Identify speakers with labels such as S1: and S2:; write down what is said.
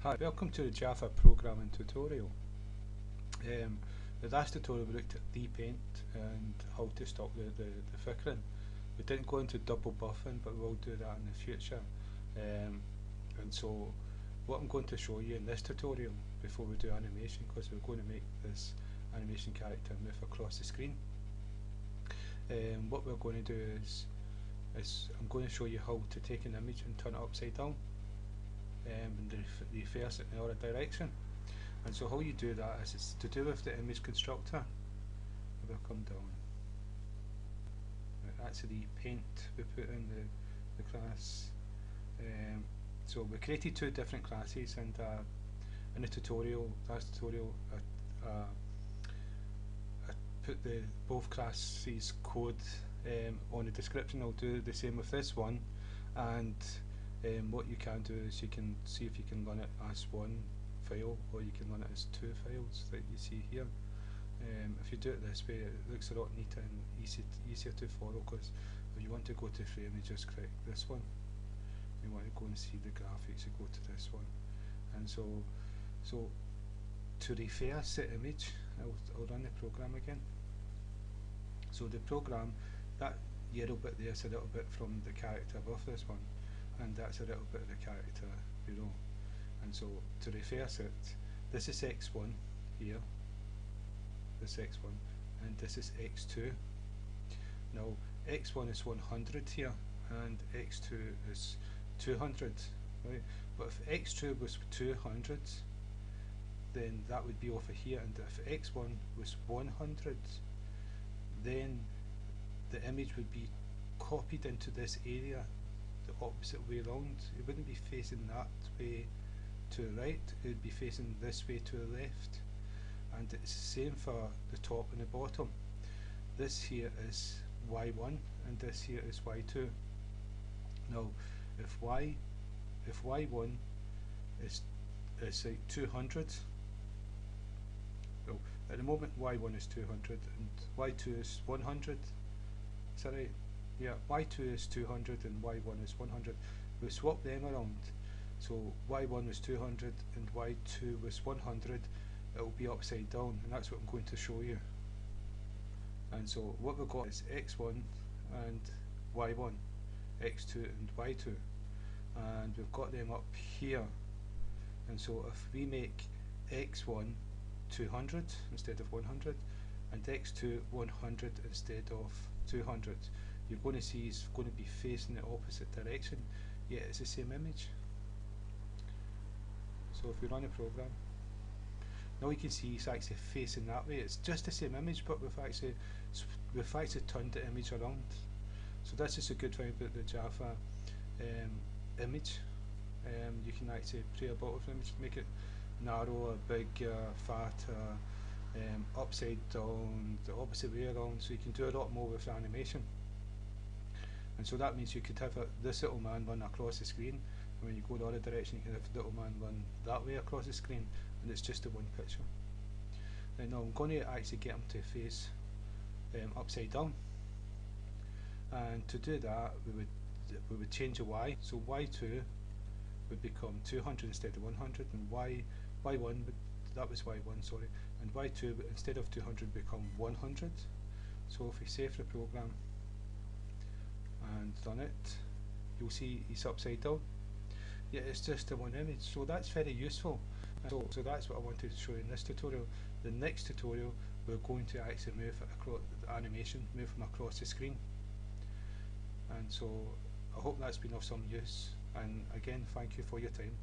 S1: Hi, welcome to the Java programming tutorial. The last tutorial we looked at repaint and how to stop the flickering. We didn't go into double buffering, but we'll do that in the future. And so what I'm going to show you in this tutorial before we do animation, because we're going to make this animation character move across the screen. What we're going to do is I'm going to show you how to take an image and turn it upside down. And reverse it in the other direction. And so how you do that is it's to do with the image constructor. We'll come down. That's the paint we put in the class. So we created two different classes, and in the tutorial, last tutorial, I put both classes code on the description. I'll do the same with this one, and what you can do is you can see if you can run it as one file, or you can run it as two files that you see here. If you do it this way, it looks a lot neater and easier to follow, because if you want to go to frame, you just click this one. If you want to go and see the graphics, you go to this one. And so to reverse the image, I'll run the program again. So the program, that yellow bit there is a little bit from the character above this one, and that's a little bit of the character below. And so to reverse it, this is x1 here, this x1, and this is x2. Now x1 is 100 here, and x2 is 200, right? But if x2 was 200, then that would be over here, and if x1 was 100, then the image would be copied into this area the opposite way around. It wouldn't be facing that way to the right, it would be facing this way to the left. And it's the same for the top and the bottom. This here is y1 and this here is y2. Now if y1 is like 200, well, at the moment y1 is 200 and y2 is 100. Is that right? Yeah, y2 is 200 and y1 is 100. We swap them around. So y1 was 200 and y2 was 100. It will be upside down, and that's what I'm going to show you. And so what we've got is x1 and y1, x2 and y2, and we've got them up here. And so if we make x1 200 instead of 100 and x2 100 instead of 200, you're going to see it's going to be facing the opposite direction, yet it's the same image. So if we run a program, now you can see it's actually facing that way. It's just the same image, but we've actually turned the image around. So this is a good thing about the Java image. You can actually play about with the image, make it narrow, or big, fat, upside down, the opposite way around. So you can do a lot more with the animation. And so that means you could have this little man run across the screen, and when you go the other direction, you can have the little man run that way across the screen, and it's just a one picture. Now I'm going to actually get him to face upside down, and to do that we would change the y. So y2 would become 200 instead of 100, and y1 would, that was y1, sorry, and y2 would, instead of 200, become 100. So if we save the program and run it, you'll see he's upside down. Yeah, it's just a one image, so that's very useful. And so that's what I wanted to show you in this tutorial. The next tutorial, we're going to actually move across the animation, move from across the screen. And so I hope that's been of some use, and again, thank you for your time.